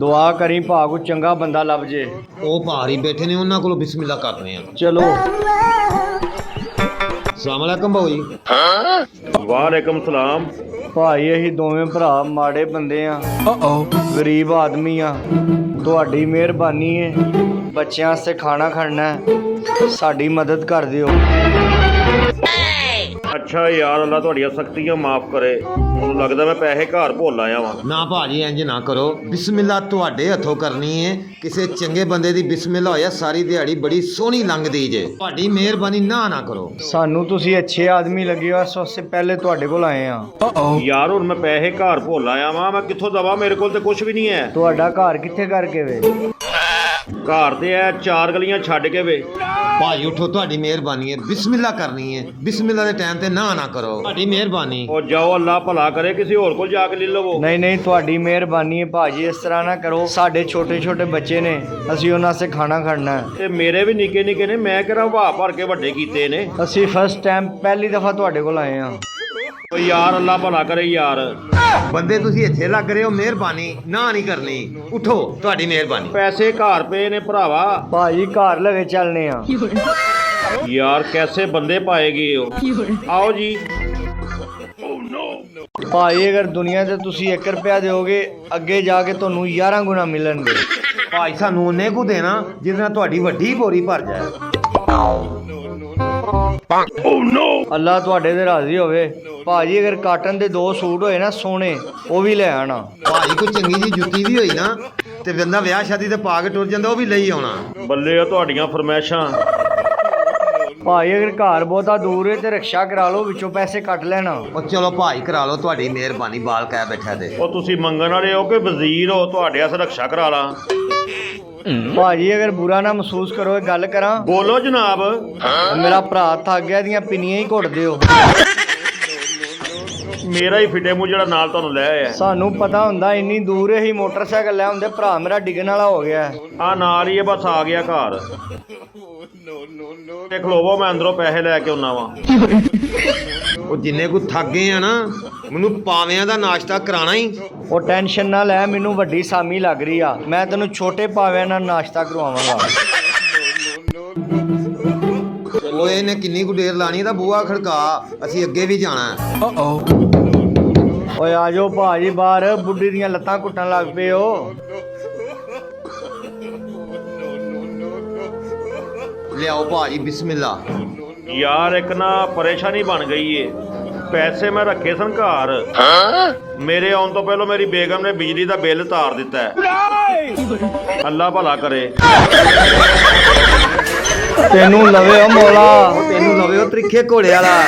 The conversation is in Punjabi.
ਦੁਆ ਕਰੀ ਭਾ ਕੋ ਚੰਗਾ ਬੰਦਾ ਲੱਭ ਜੇ। ਉਹ ਭਾਰ ਹੀ ਬੈਠੇ ਨੇ, ਉਹਨਾਂ ਕੋਲੋਂ ਬਿਸਮਿਲ੍ਲਾ ਕਰਦੇ ਆ। ਚਲੋ। ਅਸਲਾਮ ਅਲੈਕਮ ਭਾਊ ਜੀ। ਵਾਲੇਕਮ ਸਲਾਮ। ਭਾਈ ਅਸੀਂ ਦੋਵੇਂ ਭਰਾ ਮਾੜੇ ਬੰਦੇ ਆ, ਗਰੀਬ ਆਦਮੀ ਆ। ਤੁਹਾਡੀ ਮਿਹਰਬਾਨੀ ਹੈ, ਬੱਚਿਆਂ ਵਾਸਤੇ ਖਾਣਾ ਖੜਨਾ ਹੈ, ਸਾਡੀ ਮਦਦ ਕਰ ਦਿਓ। ਅੱਛਾ ਯਾਰ, ਅੱਲਾ ਤੁਹਾਡੀਆਂ ਸਖਤੀਆਂ ਮਾਫ ਕਰੇ। ਮੈਨੂੰ ਲੱਗਦਾ ਮੈਂ ਪੈਸੇ ਘਰ ਭੁੱਲ ਆਇਆ ਵਾਂ। ਨਾ ਭਾਜੀ ਇੰਜ ਨਾ ਕਰੋ, ਬਿਸਮਿਲ੍ਲਾ ਤੁਹਾਡੇ ਹੱਥੋਂ ਕਰਨੀ ਹੈ। ਕਿਸੇ ਚੰਗੇ ਬੰਦੇ ਦੀ ਬਿਸਮਿਲ੍ਲਾ ਹੋਇਆ ਸਾਰੀ ਦਿਹਾੜੀ ਬੜੀ ਸੋਹਣੀ ਲੰਘਦੀ ਜੇ। ਤੁਹਾਡੀ ਮਿਹਰਬਾਨੀ ਨਾ ਕਰੋ। ਸਾਨੂੰ ਤੁਸੀਂ ਅੱਛੇ ਆਦਮੀ ਲੱਗੇ ਹੋ, ਇਸ ਵਾਸਤੇ ਪਹਿਲੇ ਤੁਹਾਡੇ ਕੋਲ ਆਏ ਆ। ਯਾਰ ਹੁਣ ਮੈਂ ਪੈਸੇ ਘਰ ਭੁੱਲ ਆਇਆ ਵਾਂ, ਮੈਂ ਕਿੱਥੋਂ ਦਵਾਂ? ਮੇਰੇ ਕੋਲ ਤੇ ਕੁਝ ਵੀ ਨਹੀਂ ਹੈ। ਤੁਹਾਡਾ ਘਰ ਕਿੱਥੇ ਕਰਕੇ ਵੇ? ਘਰ ਤੇ ਐ 4 ਗਲੀਆਂ ਛੱਡ ਕੇ ਵੇ। ਭਾਈ ਉਠੋ, ਤੁਹਾਡੀ ਮਿਹਰਬਾਨੀ ਹੈ, ਬਿਸਮਿਲ੍ਲਾ ਕਰਨੀ ਹੈ। ਬਿਸਮਿਲ੍ਲਾ ਦੇ ਟਾਈਮ ਤੇ ਨਾ ਕਰੋ, ਤੁਹਾਡੀ ਮਿਹਰਬਾਨੀ। ਉਹ ਜਾਓ, ਅੱਲਾ ਭਲਾ ਕਰੇ, ਕਿਸੇ ਹੋਰ ਕੋਲ ਜਾ ਕੇ ਲੈ ਲਵੋ। ਨਹੀਂ ਤੁਹਾਡੀ ਮਿਹਰਬਾਨੀ ਹੈ ਭਾਜੀ, ਇਸ ਤਰ੍ਹਾਂ ਨਾ ਕਰੋ। ਸਾਡੇ ਛੋਟੇ ਛੋਟੇ ਬੱਚੇ ਨੇ, ਅਸੀਂ ਉਹਨਾਂ ਵਾਸਤੇ ਖਾਣਾ ਖੜਨਾ ਹੈ। ਤੇ ਮੇਰੇ ਵੀ ਨਿੱਕੇ ਨਿੱਕੇ ਨੇ, ਮੈਂ ਕਿਹੜਾ ਵਾਹ ਭਰ ਕੇ ਵੱਡੇ ਕੀਤੇ ਨੇ। ਅਸੀਂ ਫਸਟ ਟਾਈਮ ਪਹਿਲੀ ਦਫਾ ਤੁਹਾਡੇ ਕੋਲ ਆਏ ਆ। ਓ ਯਾਰ ਅੱਲਾ ਭਲਾ ਕਰੇ ਯਾਰ। ਬੰਦੇ ਤੁਸੀਂ ਇੱਥੇ ਲੱਗ ਰਹੇ ਹੋ, ਮਿਹਰਬਾਨੀ ਨਾ ਨਹੀਂ ਕਰਨੀ। ਉਠੋ, ਤੁਹਾਡੀ ਮਿਹਰਬਾਨੀ। ਪੈਸੇ ਘਰ ਪਏ ਨੇ ਭਰਾਵਾ। ਭਾਜੀ ਘਰ ਲਵੇ ਚੱਲਨੇ ਆ। ਯਾਰ ਕੈਸੇ ਬੰਦੇ ਪਾਏਗੀ ਹੋ। ਆਓ ਜੀ। ਭਾਈ ਅਗਰ ਦੁਨੀਆ ਤੇ ਤੁਸੀਂ 1 ਰੁਪਿਆ ਦਿਓਗੇ, ਅੱਗੇ ਜਾ ਕੇ ਤੁਹਾਨੂੰ 11 ਗੁਣਾ ਮਿਲਣਗੇ। ਭਾਈ ਸਾਨੂੰ ਉਹਨੇ ਕੁ ਦੇਣਾ ਜਿਹਦੇ ਨਾਲ ਤੁਹਾਡੀ ਵੱਡੀ ਬੋਰੀ ਭਰ ਜਾਏ। ਅੱਲਾ ਤੁਹਾਡੇ ਤੇ ਰਾਜ਼ੀ ਹੋਵੇ। ਭਾਜੀ ਅਗਰ ਕਾਟਨ ਦੇ 2 ਸੂਟ ਹੋਏ ਨਾ ਸੋਹਣੇ, ਉਹ ਵੀ ਲੈ ਆਣਾ। ਭਾਜੀ ਕੋਈ ਚੰਗੀ ਜੀ ਜੁੱਤੀ ਵੀ ਹੋਈ ਨਾ ਤੇ ਬੰਦਾ ਵਿਆਹ ਸ਼ਾਦੀ ਤੇ ਪਾ ਕੇ ਟੁਰ ਜਾਂਦਾ, ਉਹ ਵੀ ਲਈ ਆਉਣਾ। ਬੱਲੇ ਆ ਤੁਹਾਡੀਆਂ ਫਰਮੈਸ਼ਾਂ। ਭਾਈ ਅਗਰ ਘਰ ਬਹੁਤਾ ਦੂਰ ਹੈ ਤੇ ਰਿਕਸ਼ਾ ਕਰਾ ਲਓ, ਵਿੱਚੋਂ ਪੈਸੇ ਕੱਟ ਲੈਣਾ। ਉਹ ਚਲੋ ਭਾਈ ਕਰਾ ਲਓ, ਤੁਹਾਡੀ ਮਿਹਰਬਾਨੀ। ਬਾਲ ਕਹਿ ਬੈਠਾ ਤੇ ਉਹ ਤੁਸੀਂ ਮੰਗਣ ਵਾਲੇ ਹੋ ਕਿ ਵਜ਼ੀਰ ਹੋ? ਤੁਹਾਡੇ ਵਾਸਤੇ ਰਕਸ਼ਾ ਕਰਾ ਲਾਂ। ਭਾਜੀ ਅਗਰ ਬੁਰਾ ਨਾ ਮਹਿਸੂਸ ਕਰੋ, ਇਹ ਗੱਲ ਕਰਾਂ। ਬੋਲੋ ਜਨਾਬ। ਮੇਰਾ ਭਰਾ ਥੱਕ ਗਿਆ, ਦੀਆਂ ਪਿੰਨੀਆਂ ਹੀ ਘੁੱਟ ਦਿਓ। ਮੇਰਾ ਹੀ ਫਿੱਟੇ ਮੂੰਹ ਜਿਹੜਾ ਨਾਲ ਤੁਹਾਨੂੰ ਲੈ ਆਇਆ। ਸਾਨੂੰ ਪਤਾ ਹੁੰਦਾ ਇੰਨੀ ਦੂਰ ਹੀ ਮੋਟਰਸਾਈਕਲ ਲੈ ਹੁੰਦੇ, ਭਰਾ ਮੇਰਾ ਡਿੱਗਣ ਵਾਲਾ ਹੋ ਗਿਆ। ਆ ਨਾਲ ਹੀ ਹੈ, ਬਸ ਆ ਗਿਆ ਘਰ। ਤੇ ਖਲੋਵੋ, ਮੈਂ ਅੰਦਰੋਂ ਪੈਸੇ ਲੈ ਕੇ ਆਉਣਾ ਵਾ। ਉਹ ਜਿੰਨੇ ਕੋ ਥੱਕ ਗਏ ਆ ਨਾ, ਮੈਨੂੰ ਪਾਵਿਆਂ ਦਾ ਨਾਸ਼ਤਾ ਕਰਾਣਾ ਹੀ। ਉਹ ਟੈਨਸ਼ਨ ਨਾ ਲੈ, ਮੈਨੂੰ ਵੱਡੀ ਸਾਮੀ ਲੱਗ ਰਹੀ ਆ, ਮੈਂ ਤੈਨੂੰ ਛੋਟੇ ਪਾਵਿਆਂ ਨਾਲ ਨਾਸ਼ਤਾ ਕਰਵਾਵਾਂਗਾ। ਓਏ ਇਹਨੇ ਕਿੰਨੀ ਕੁ ਦੇਰ ਲਾਣੀ? ਦਾ ਬੂਹਾ ਖੜਕਾ, ਅਸੀਂ ਅੱਗੇ ਵੀ ਜਾਣਾ। ਓਏ ਆ ਜਾਓ ਭਾਜੀ ਬਾਹਰ, ਬੁੱਢੀ ਦੀਆਂ ਲੱਤਾਂ ਘੁੱਟਣ ਲੱਗ ਪਏ ਹੋ। ਲਿਆਓ ਭਾਜੀ ਬਿਸਮਿਲ੍ਲਾ। ਯਾਰ ਇੱਕ ਨਾ ਪਰੇਸ਼ਾਨੀ ਬਣ ਗਈ ਏ। ਪੈਸੇ ਮੈਂ ਰੱਖੇ ਸਨ ਘਰ, ਮੇਰੇ ਆਉਣ ਤੋਂ ਪਹਿਲਾਂ ਮੇਰੀ ਬੇਗਮ ਨੇ ਬਿਜਲੀ ਦਾ ਬਿੱਲ ਤਾਰ ਦਿੱਤਾ ਹੈ। ਅੱਲਾ ਭਲਾ ਕਰੇ। ਤੈਨੂੰ ਲਵੇ ਓ ਮੌਲਾ। ਤੈਨੂੰ ਲਵੇ ਉਹ ਤਰੀਖੇ ਘੋੜੇ ਵਾਲਾ।